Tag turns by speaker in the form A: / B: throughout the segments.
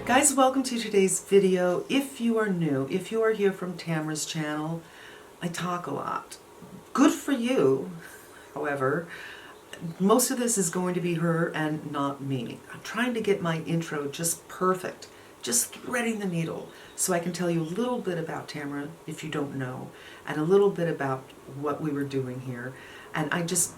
A: Guys, welcome to today's video. If you are new, if you are here from Tamara's channel, I talk a lot. Good for you. However, most of this is going to be her and not me. I'm trying to get my intro just perfect, just threading the needle, so I can tell you a little bit about Tamara if you don't know, and a little bit about what we were doing here. And I just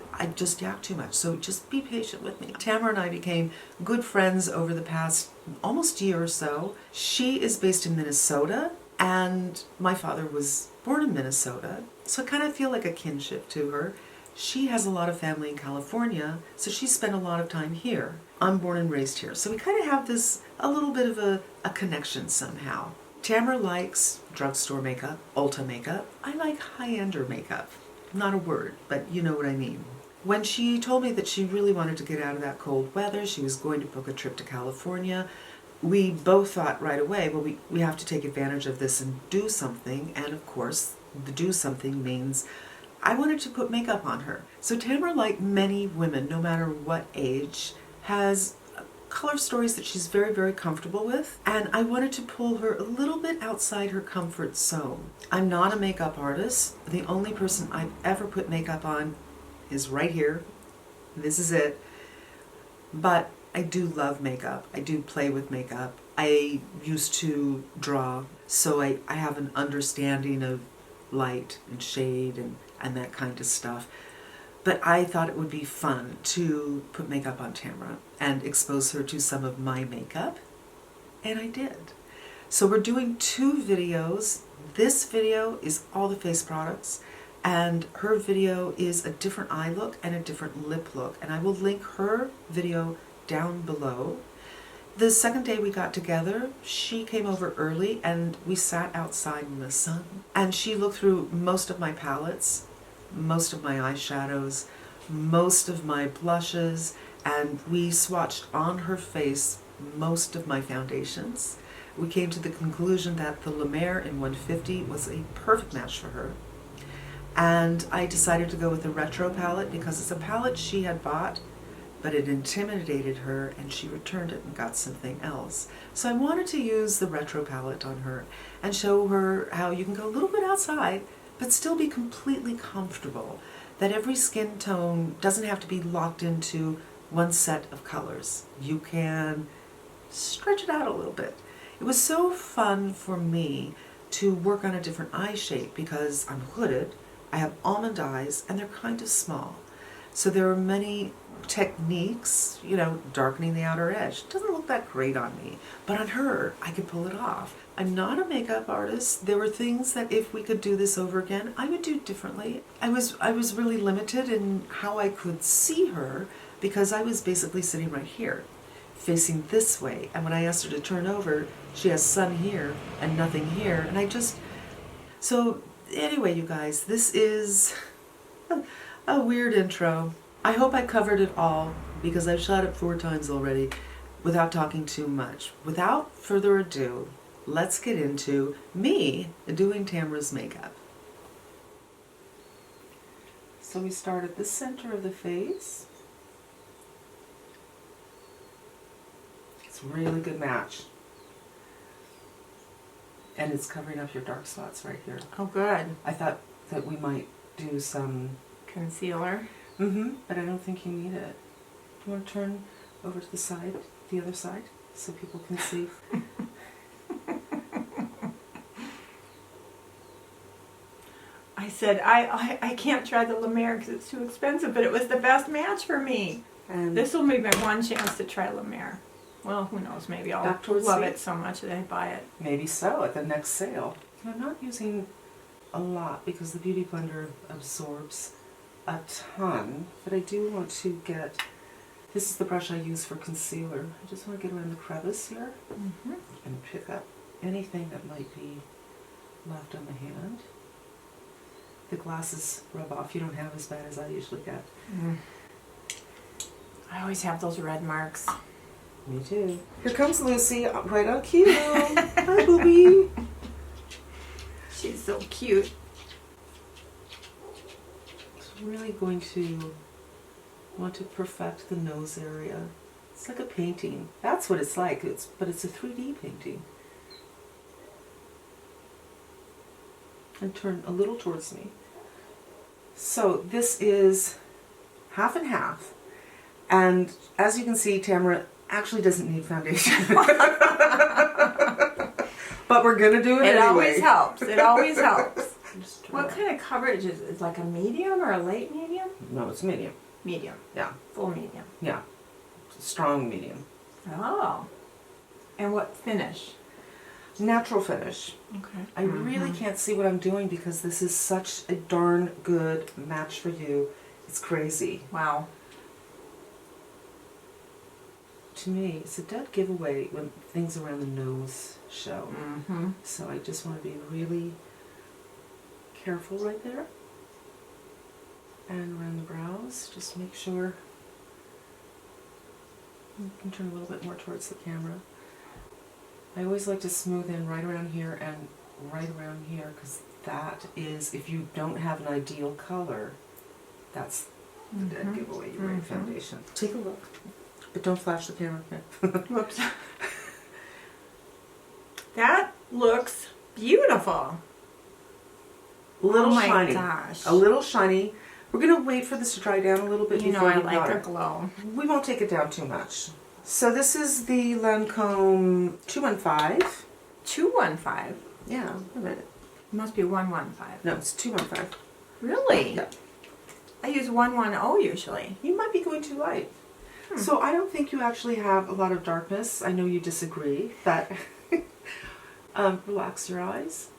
A: yak too much, so just be patient with me. Tamara and I became good friends over the past almost year or so. She is based in Minnesota, and my father was born in Minnesota, so I kind of feel like a kinship to her. She has a lot of family in California, so she spent a lot of time here. I'm born and raised here, so we kind of have this, a little bit of a connection somehow. Tamara likes drugstore makeup, Ulta makeup. I like high-ender makeup. Not a word, but you know what I mean. When she told me that she really wanted to get out of that cold weather, she was going to book a trip to California, we both thought right away, well, we have to take advantage of this and do something. And of course, the do something means I wanted to put makeup on her. So Tamara, like many women, no matter what age, has color stories that she's very, very comfortable with, and I wanted to pull her a little bit outside her comfort zone. I'm not a makeup artist. The only person I've ever put makeup on is right here. This is it. But I do love makeup. I do play with makeup. I used to draw, so I have an understanding of light and shade and that kind of stuff. But I thought it would be fun to put makeup on Tamara and expose her to some of my makeup, and I did. So we're doing two videos. This video is all the face products, and her video is a different eye look and a different lip look, and I will link her video down below. The second day we got together, she came over early and we sat outside in the sun, and she looked through most of my palettes, most of my eyeshadows, most of my blushes, and we swatched on her face most of my foundations. We came to the conclusion that the La Mer in 150 was a perfect match for her. And I decided to go with the retro palette because it's a palette she had bought, but it intimidated her and she returned it and got something else. So I wanted to use the retro palette on her and show her how you can go a little bit outside but still be completely comfortable, that every skin tone doesn't have to be locked into one set of colors. You can stretch it out a little bit. It was so fun for me to work on a different eye shape because I'm hooded, I have almond eyes, and they're kind of small. So there are many techniques, you know, darkening the outer edge. It doesn't look that great on me, but on her, I could pull it off. I'm not a makeup artist. There were things that if we could do this over again, I would do differently. I was really limited in how I could see her because I was basically sitting right here, facing this way. And when I asked her to turn over, she has sun here and nothing here. And so anyway, you guys, this is a weird intro. I hope I covered it all because I've shot it 4 times already without talking too much. Without further ado, let's get into me doing Tamara's makeup. So we start at the center of the face. It's a really good match. And it's covering up your dark spots right here.
B: Oh, good.
A: I thought that we might do some
B: Concealer.
A: but I don't think you need it. Do you want to turn over to the side, the other side, so people can see?
B: I said, I can't try the La Mer because it's too expensive, but it was the best match for me.
A: And
B: This will be my one chance to try La Mer. Well, who knows, maybe I'll
A: Back towards
B: love
A: the-
B: it so much that I buy it.
A: maybe so at the next sale. I'm not using a lot because the Beauty Blender absorbs a ton, but I do want to get, this is the brush I use for concealer. I just want to get around the crevice here and pick up anything that might be left on the hand. The glasses rub off. You don't have as bad as I usually get.
B: I always have those red marks.
A: Me too. Here comes Lucy, right on cue. Hi, Booby.
B: She's so cute.
A: I'm really going to want to perfect the nose area. It's like a painting. That's what it's like. But it's a 3D painting. And turn a little towards me. So this is half and half. And as you can see, Tamara actually doesn't need foundation. But we're going to do it anyway.
B: It always helps. It always helps. What kind of coverage is it? Is it like a medium or a light medium?
A: No, it's medium.
B: Medium.
A: Yeah.
B: Full medium.
A: Yeah. Strong medium.
B: Oh. And what finish?
A: Natural finish.
B: Okay.
A: I really can't see what I'm doing because this is such a darn good match for you. It's crazy.
B: Wow.
A: To me, it's a dead giveaway when things around the nose show. So I just want to be really careful right there. And around the brows, just make sure you can turn a little bit more towards the camera. I always like to smooth in right around here and right around here because that is, if you don't have an ideal color, that's the dead giveaway. You're wearing foundation. Take a look, but don't flash the camera.
B: Whoops. That looks beautiful.
A: A little
B: oh my
A: shiny.
B: Gosh.
A: A little shiny. We're going to wait for this to dry down a little bit.
B: You know
A: before
B: I
A: we
B: like
A: powder.
B: a glow.
A: We won't take it down too much. So this is the Lancome 215.
B: 215?
A: Yeah, a minute.
B: It must be 115.
A: No, it's 215.
B: Really?
A: Yeah.
B: I use 110 usually.
A: You might be going too light. So I don't think you actually have a lot of darkness. I know you disagree, but relax your eyes.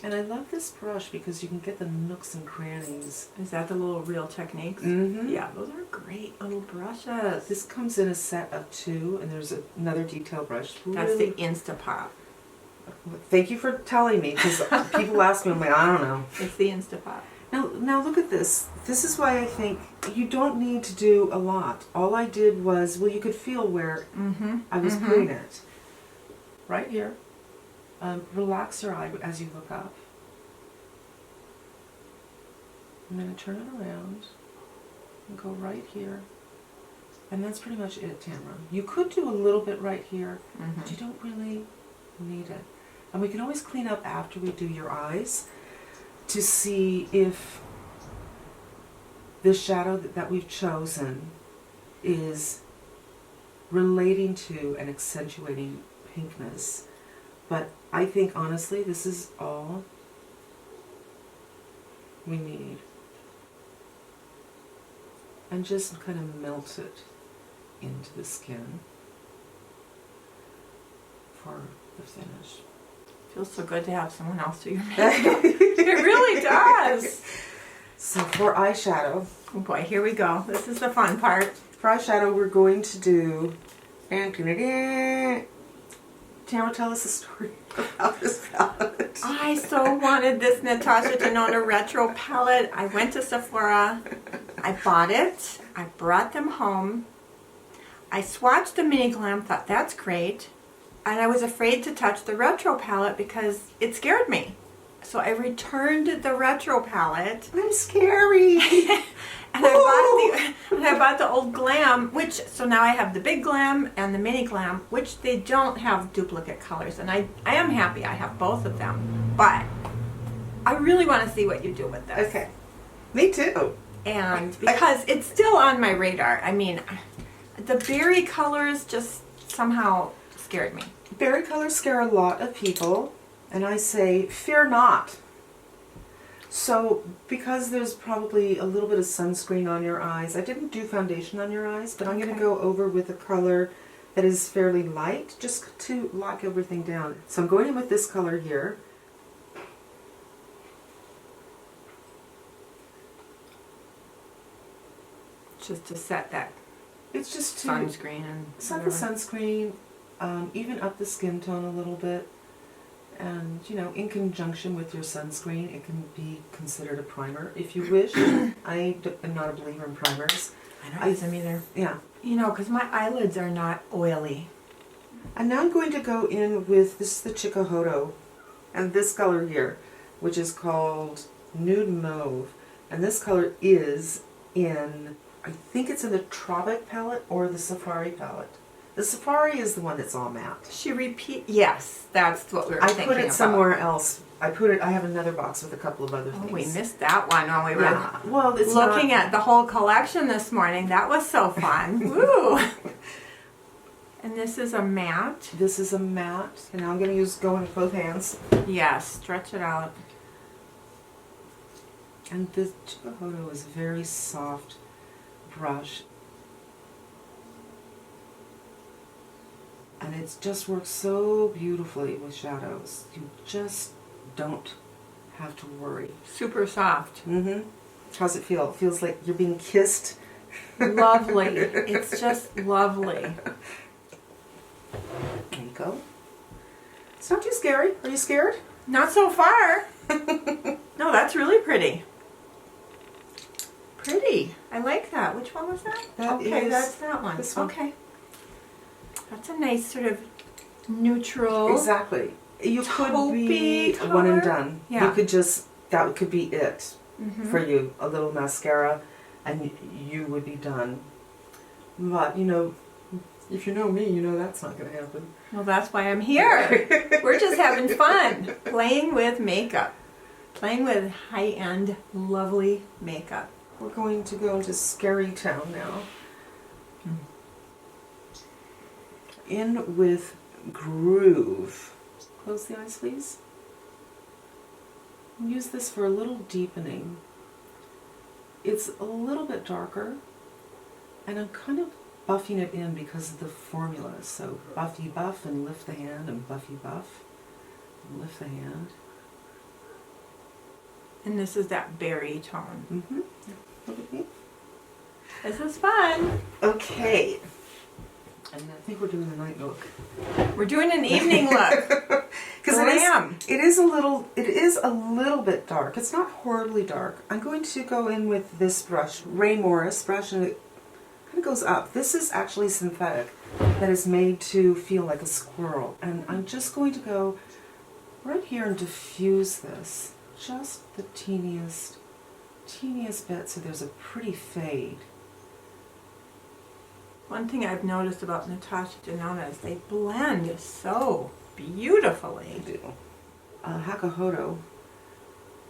A: And I love this brush because you can get the nooks and crannies.
B: Is that the little Real Techniques? Yeah, those are great little brushes.
A: This comes in a set of 2, and there's another detail brush.
B: That's the Instapop.
A: Thank you for telling me, because people ask me, I'm like, I don't know.
B: It's the Instapop.
A: Now look at this. This is why I think you don't need to do a lot. All I did was, well, you could feel where I was putting it. Right here. Relax your eye as you look up. I'm going to turn it around and go right here. And that's pretty much it, Tamara. You could do a little bit right here, but you don't really need it. And we can always clean up after we do your eyes to see if the shadow that we've chosen is relating to and accentuating pinkness. But I think, honestly, this is all we need. And just kind of melt it into the skin for the finish.
B: Feels so good to have someone else do your makeup. It really does.
A: So for eyeshadow.
B: Oh boy, here we go. This is the fun part.
A: For eyeshadow, we're going to do... Tamara, tell us a story about this palette.
B: I so wanted this Natasha Denona retro palette. I went to Sephora. I bought it. I brought them home. I swatched the mini glam, thought that's great. And I was afraid to touch the retro palette because it scared me. So I returned the retro palette.
A: I'm scary.
B: And I bought the old glam, so now I have the big glam and the mini glam, which they don't have duplicate colors. And I am happy I have both of them. But I really want to see what you do with this.
A: Okay. Me too.
B: And because it's still on my radar. I mean, the berry colors just somehow scared me.
A: Berry colors scare a lot of people. And I say, fear not. So, because there's probably a little bit of sunscreen on your eyes, I didn't do foundation on your eyes, but I'm going to go over with a color that is fairly light, just to lock everything down. So I'm going in with this color here.
B: Just to set that
A: It's just to
B: sunscreen and
A: set the sunscreen, even up the skin tone a little bit. And, you know, in conjunction with your sunscreen, it can be considered a primer if you wish. I am not a believer in primers.
B: I don't use them either.
A: Yeah.
B: You know, because my eyelids are not oily.
A: And now I'm going to go in with, this is the Hakuhodo, and this color here, which is called Nude Mauve. And this color is in, I think it's in the Tropic palette or the Safari palette. The Safari is the one that's all matte.
B: Yes, that's what we were thinking
A: I put it
B: about.
A: somewhere else. I have another box with a couple of other things.
B: Oh, we missed that one when we were
A: Yeah. Well, it's
B: looking at the whole collection this morning. That was so fun. Woo! And this is a matte.
A: This is a matte, and now I'm going to go in with both hands.
B: Yes, stretch it out.
A: And the Hakuhodo is a very soft brush. And it just works so beautifully with shadows. You just don't have to worry.
B: Super soft.
A: Mm-hmm. How's it feel? It feels like you're being kissed.
B: Lovely. It's just lovely.
A: There you go. It's not too scary. Are you scared?
B: Not so far. No, that's really pretty. Pretty. I like that. Which one was that? Okay, that's that one.
A: This one.
B: Okay. That's a nice sort of neutral.
A: Exactly. You could be
B: taupey
A: one and
B: color.
A: done.
B: Yeah.
A: You could just, that could be it
B: Mhm.
A: for you. A little mascara and you would be done. But, you know, if you know me, you know that's not going to happen.
B: Well, that's why I'm here. We're just having fun. Playing with makeup. Playing with high-end, lovely makeup.
A: We're going to go into Scary Town now. In with Groove. Close the eyes, please. Use this for a little deepening. It's a little bit darker, and I'm kind of buffing it in because of the formula. So buffy buff and lift the hand, and buffy buff and lift the hand.
B: And this is that berry tone.
A: Mm-hmm. Look at me.
B: This is fun.
A: Okay. And I think we're doing the night look.
B: We're doing an evening look.
A: Because it is a little bit dark. It's not horribly dark. I'm going to go in with this brush, Ray Morris brush, and it kind of goes up. This is actually synthetic, that is made to feel like a squirrel. And I'm just going to go right here and diffuse this, just the teeniest bit, so there's a pretty fade.
B: One thing I've noticed about Natasha Denona is they blend so beautifully.
A: I do. Hakuhodo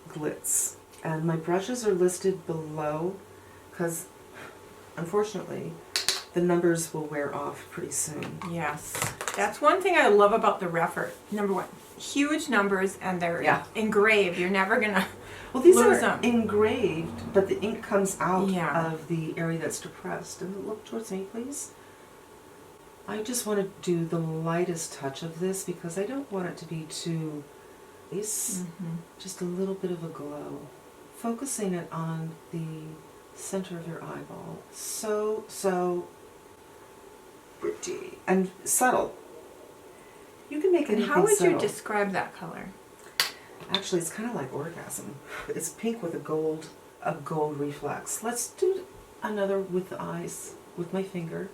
A: Glitz. And my brushes are listed below because, unfortunately, the numbers will wear off pretty soon.
B: Yes. That's one thing I love about the Reffer. Number one, huge numbers, and they're engraved. You're never going to
A: Well, these
B: lose
A: are
B: them.
A: engraved, but the ink comes out
B: Yeah.
A: of the area that's depressed. And look towards me, please. I just want to do the lightest touch of this because I don't want it to be too base. Just a little bit of a glow. Focusing it on the center of your eyeball. So pretty. And subtle. You can make anything
B: And how would
A: subtle.
B: you describe that color?
A: Actually, it's kind of like orgasm. It's pink with a gold reflex. Let's do another with the eyes, with my finger.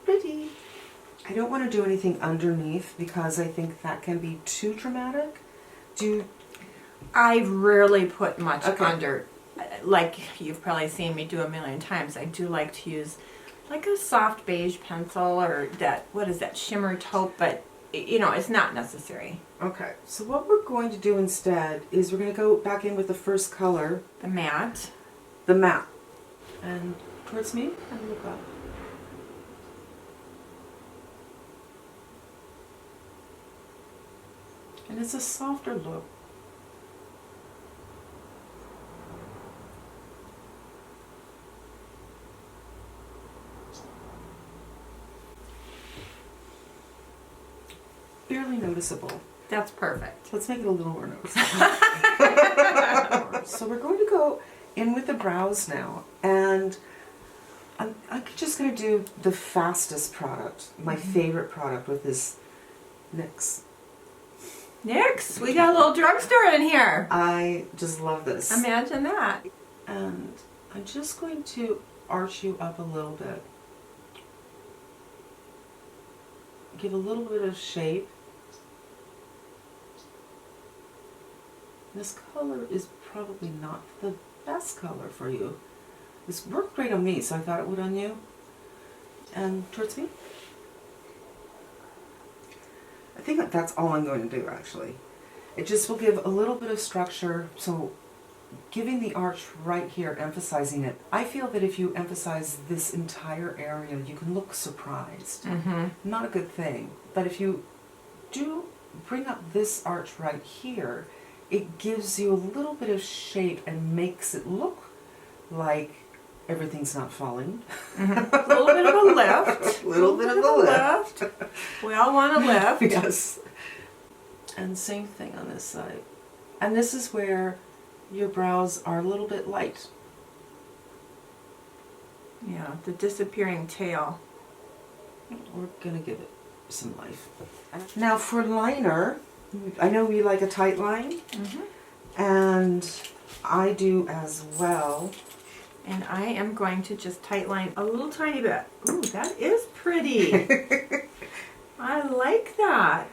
A: Pretty. I don't want to do anything underneath because I think that can be too dramatic.
B: I rarely put much
A: Okay.
B: under. Like you've probably seen me do a million times. I do like to use like a soft beige pencil or that, what is that, shimmer taupe, but you know, it's not necessary.
A: Okay, so what we're going to do instead is we're going to go back in with the first color,
B: The matte.
A: the matte. And towards me, and look up. And it's a softer look. Barely noticeable.
B: That's perfect.
A: Let's make it a little more noticeable. So we're going to go in with the brows now, and I'm just going to do the fastest product, my favorite product with this NYX.
B: NYX, we got a little drugstore in here.
A: I just love this.
B: Imagine that.
A: And I'm just going to arch you up a little bit. Give a little bit of shape. This color is probably not the best color for you. This worked great on me, so I thought it would on you. And towards me. I think that that's all I'm going to do, actually. It just will give a little bit of structure, so giving the arch right here, emphasizing it. I feel that if you emphasize this entire area, you can look surprised. Not a good thing. But if you do bring up this arch right here, it gives you a little bit of shape and makes it look like everything's not falling.
B: A little bit of a lift.
A: A little bit of a lift.
B: We all want a lift.
A: Yes. And same thing on this side. And this is where your brows are a little bit light.
B: Yeah, the disappearing tail.
A: We're gonna give it some life. Now for liner, I know we like a tight line, and I do as well.
B: And I am going to just tight line a little tiny bit. Ooh, that is pretty. I like that.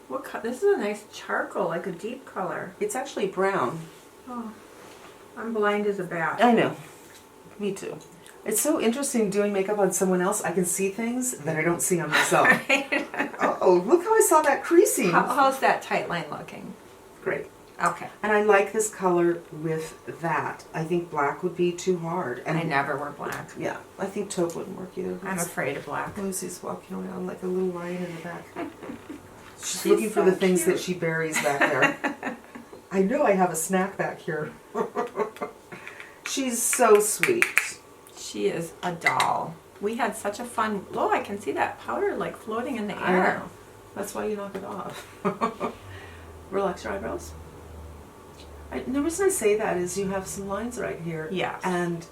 B: What this is a nice charcoal, like a deep color.
A: It's actually brown.
B: Oh, I'm blind as a bat.
A: I know. Me too. It's so interesting doing makeup on someone else. I can see things that I don't see on myself. Oh, look how I saw that creasing.
B: How's that tight line looking?
A: Great.
B: Okay.
A: And I like this color with that. I think black would be too hard. And
B: I never wear black.
A: Yeah, I think taupe wouldn't work either.
B: I'm afraid of black.
A: Lucy's walking around like a little lion in the back. She's
B: She's
A: looking for
B: so
A: the things
B: cute.
A: that she buries back there. I know I have a snack back here. She's so sweet.
B: She is a doll. We had such a fun. Oh, I can see that powder like floating in the
A: I
B: air.
A: know. That's why you knock it off. Relax your eyebrows. The reason I say that is you have some lines right here.
B: Yes.
A: And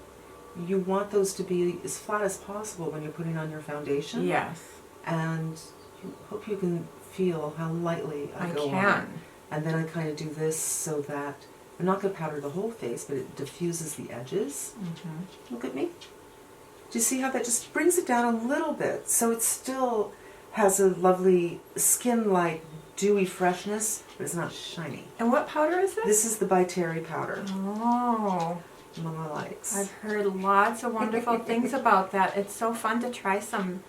A: you want those to be as flat as possible when you're putting on your foundation.
B: Yes.
A: And you hope you can feel how lightly I go
B: can.
A: on. And then I kind of do this so that I'm not going to powder the whole face, but it diffuses the edges. Look at me. Do you see how that just brings it down a little bit? So it still has a lovely skin-like dewy freshness, but it's not shiny.
B: And what powder is this?
A: This is the By Terry powder.
B: Oh.
A: Mama likes.
B: I've heard lots of wonderful things about that. It's so fun to try some,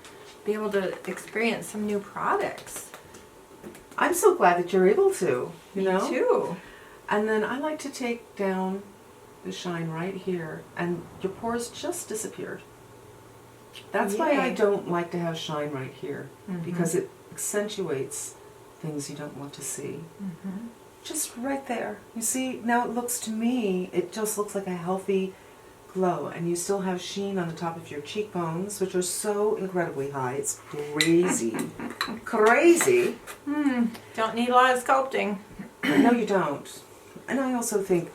B: be able to experience some new products.
A: I'm so glad that you're able to, you know?
B: Me too.
A: And then I like to take down the shine right here, and your pores just disappeared. That's why I
B: Yay.
A: don't like to have shine right here, because it accentuates things you don't want to see. Just right there. You see, now it looks to me, it just looks like a healthy glow, and you still have sheen on the top of your cheekbones, which are so incredibly high. It's crazy. Crazy.
B: Don't need a lot of sculpting.
A: No, you don't. And I also think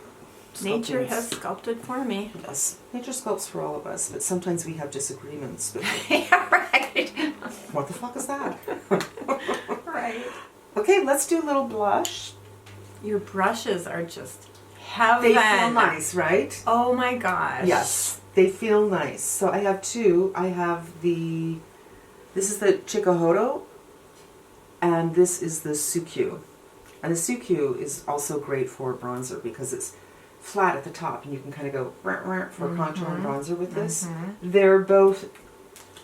B: Nature
A: sculpting
B: has
A: is-
B: sculpted for me.
A: Yes, nature sculpts for all of us, but sometimes we have disagreements. But
B: Yeah, right.
A: what the fuck is that?
B: Right.
A: Okay, let's do a little blush.
B: Your brushes are just heaven.
A: They feel nice, right?
B: Oh my gosh.
A: Yes, they feel nice. So I have two. I have this is the Hakuhodo, and this is the Sukyu. And the Sukyu is also great for bronzer because it's flat at the top, and you can kind of go for contour and bronzer with this. They're both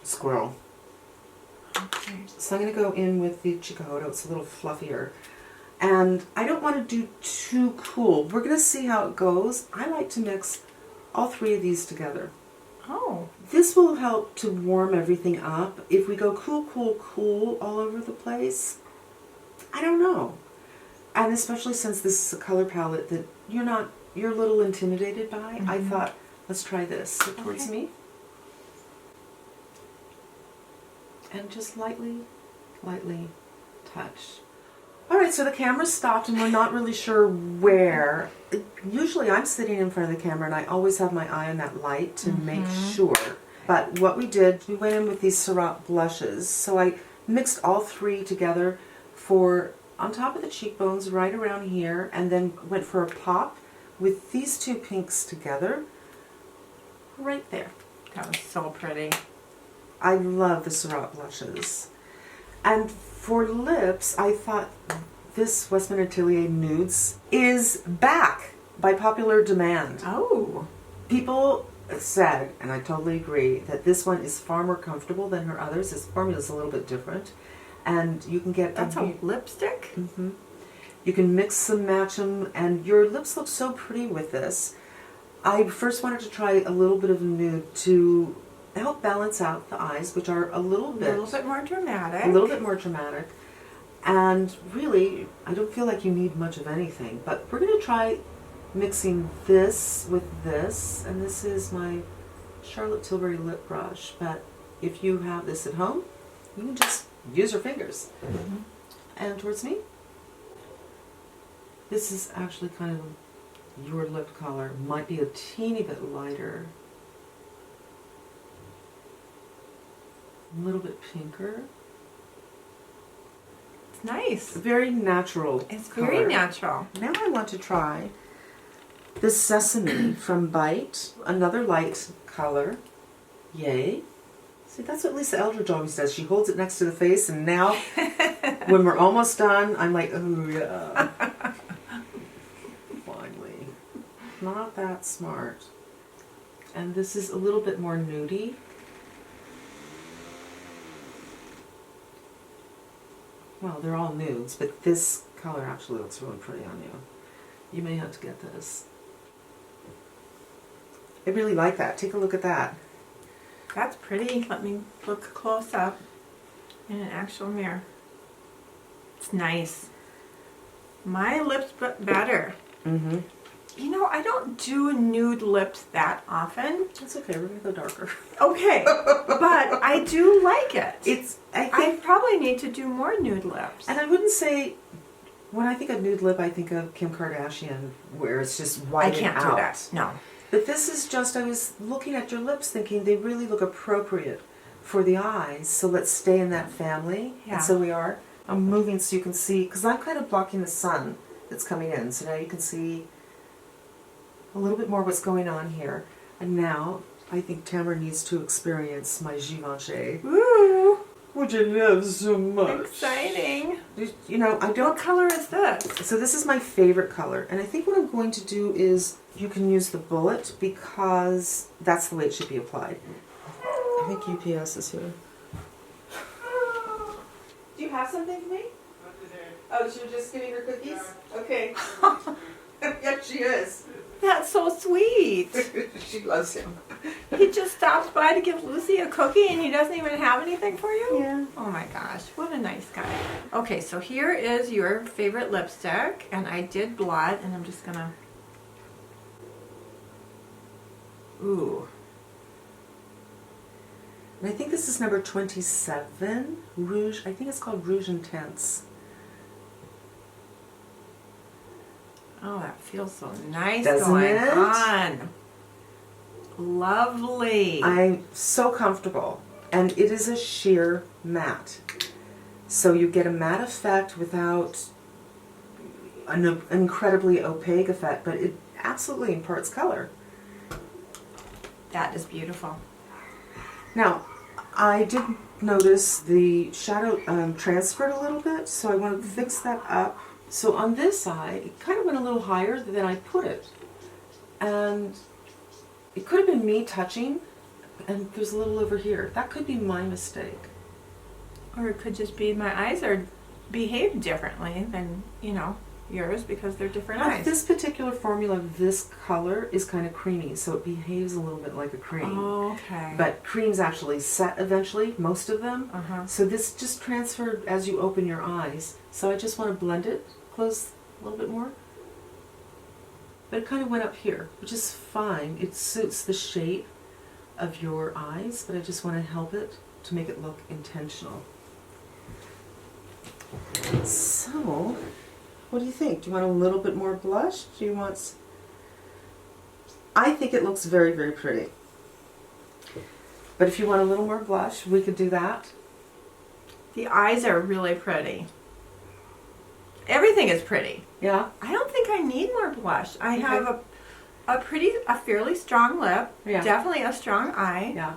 A: squirrel.
B: Okay.
A: So I'm going to go in with the Hakuhodo. It's a little fluffier. And I don't want to do too cool. We're going to see how it goes. I like to mix all three of these together.
B: Oh.
A: This will help to warm everything up. If we go cool, cool, cool all over the place, I don't know. And especially since this is a color palette that you're a little intimidated by, I thought, let's try this. Look towards me. And just lightly, lightly touch. Alright, so the camera's stopped and we're not really sure where. Usually I'm sitting in front of the camera and I always have my eye on that light to make sure. But what we did, we went in with these Surratt blushes. So I mixed all three together for on top of the cheekbones right around here, and then went for a pop with these two pinks together right there.
B: That was so pretty.
A: I love the Surratt blushes. And for lips, I thought this Westman Atelier Nudes is back by popular demand.
B: Oh.
A: People said, and I totally agree, that this one is far more comfortable than her others. This formula is a little bit different. And you can get...
B: That's a lipstick?
A: Mm-hmm. You can mix and match them, and your lips look so pretty with this. I first wanted to try a little bit of nude to help balance out the eyes, which are a little bit
B: more dramatic.
A: A little bit more dramatic. And really, I don't feel like you need much of anything. But we're going to try mixing this with this. And this is my Charlotte Tilbury lip brush. But if you have this at home, you can just use your fingers.
B: Mm-hmm.
A: And towards me. This is actually kind of your lip color. Might be a teeny bit lighter. A little bit pinker.
B: It's nice.
A: Very natural.
B: It's
A: color.
B: very natural.
A: Now I want to try the Sesame from Bite. Another light color. Yay. See, that's what Lisa Eldridge always does. She holds it next to the face, and now when we're almost done, I'm like, oh yeah. Finally. Not that smart. And this is a little bit more nudie. Well, they're all nudes, but this color actually looks really pretty on you. You may have to get this. I really like that. Take a look at that.
B: That's pretty. Let me look close up in an actual mirror. It's nice. My lips better.
A: Mm-hmm.
B: You know, I don't do nude lips that often.
A: That's okay. We're going to go darker.
B: Okay, but I do like it.
A: I
B: I probably need to do more nude lips.
A: And I wouldn't say, when I think of nude lip, I think of Kim Kardashian, where it's just
B: I
A: whited
B: can't
A: out.
B: do that. No.
A: But this is just, I was looking at your lips thinking they really look appropriate for the eyes, so let's stay in that family.
B: Yeah.
A: And so we are. I'm moving so you can see, because I'm kind of blocking the sun that's coming in, so now you can see a little bit more what's going on here. And now, I think Tamara needs to experience my GIvenchy,
B: Ooh,
A: which I love so much.
B: exciting.
A: You know, I don't...
B: What color is this?
A: So this is my favorite color, and I think what I'm going to do is you can use the bullet because that's the way it should be applied. I think UPS is here. Do you have something for me? Oh, she was just giving her cookies? Okay. Yeah, she is.
B: That's so sweet.
A: She loves him.
B: He just stops by to give Lucy a cookie and he doesn't even have anything for you?
A: Yeah.
B: Oh my gosh, what a nice guy. Okay, so here is your favorite lipstick, and I did blood, and I'm just gonna... Ooh.
A: And I think this is number 27, Rouge. I think it's called Rouge Intense.
B: Oh, that feels so nice.
A: Doesn't
B: going
A: it?
B: on. Lovely.
A: I'm so comfortable, and it is a sheer matte. So you get a matte effect without an incredibly opaque effect, but it absolutely imparts color.
B: That is beautiful.
A: Now, I did notice the shadow transferred a little bit, so I want to fix that up. So on this side, it kind of went a little higher than I put it. And it could have been me touching, and there's a little over here. That could be my mistake.
B: Or it could just be my eyes are behave differently than, you know, yours because they're different eyes.
A: This particular formula, this color is kind of creamy, so it behaves a little bit like a cream.
B: Oh, okay.
A: But creams actually set eventually, most of them.
B: Uh-huh.
A: So this just transferred as you open your eyes. So I just want to blend it, close a little bit more. But it kind of went up here, which is fine. It suits the shape of your eyes, but I just want to help it to make it look intentional. So, what do you think? Do you want a little bit more blush? Do you want... I think it looks very, very pretty. But if you want a little more blush, we could do that.
B: The eyes are really pretty. Everything is pretty.
A: Yeah?
B: I don't think I need more blush. I
A: Okay.
B: have a fairly strong lip.
A: Yeah.
B: Definitely a strong eye.
A: Yeah.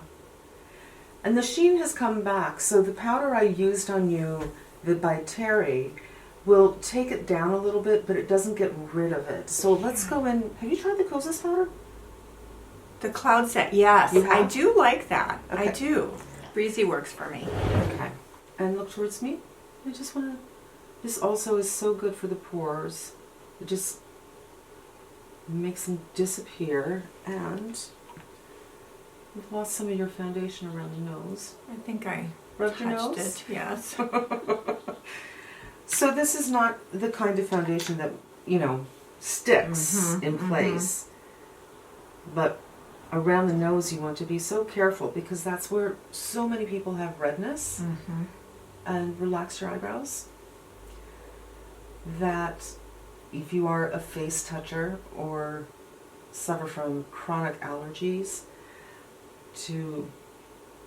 A: And the sheen has come back. So the powder I used on you, the by Terry, will take it down a little bit, but it doesn't get rid of it. So let's go in. Have you tried the Kosas powder?
B: The Cloud Set, yes.
A: You have?
B: I do like that.
A: Okay.
B: I do. Breezy works for me.
A: Okay. And look towards me. I just want to... This also is so good for the pores. It just makes them disappear. And you've lost some of your foundation around the nose.
B: I think I
A: Rubbed your
B: touched
A: nose?
B: it, yes.
A: So this is not the kind of foundation that, you know, sticks
B: Mhm,
A: in place. But around the nose you want to be so careful because that's where so many people have redness. And relax your eyebrows. That if you are a face toucher or suffer from chronic allergies, to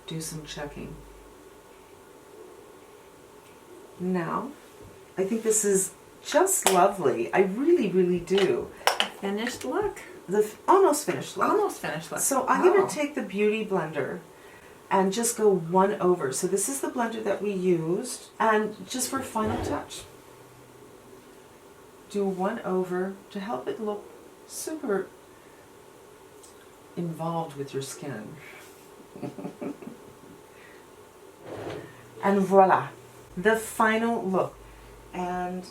A: do some checking. Now, I think this is just lovely. I really, really do.
B: Finished look.
A: The almost finished look.
B: Almost finished look.
A: So I'm going to take the Beauty Blender and just go one over. So this is the blender that we used, and just for a final touch, do one over to help it look super involved with your skin. And voila, the final look. And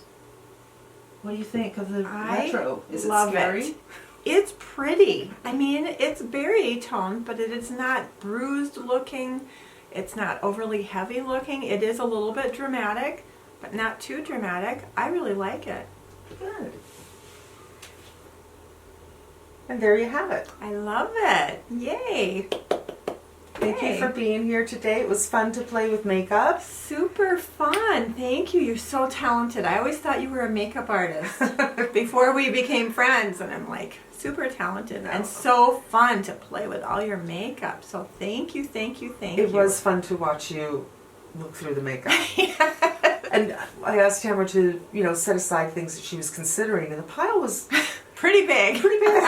A: what do you think of the retro? Is it
B: love
A: scary?
B: it. It's pretty. I mean, it's very toned, but it is not bruised looking. It's not overly heavy looking. It is a little bit dramatic, but not too dramatic. I really like it.
A: Good. And there you have it.
B: I love it. Yay.
A: Thank you
B: Yay.
A: for being here today. It was fun to play with makeup.
B: Super fun. Thank you. You're so talented. I always thought you were a makeup artist before we became friends, and I'm like, super talented and so fun to play with all your makeup. So thank you, thank you, thank you.
A: It was fun to watch you look through the makeup. And I asked Tamara to, you know, set aside things that she was considering, and the pile was
B: pretty big.
A: pretty big.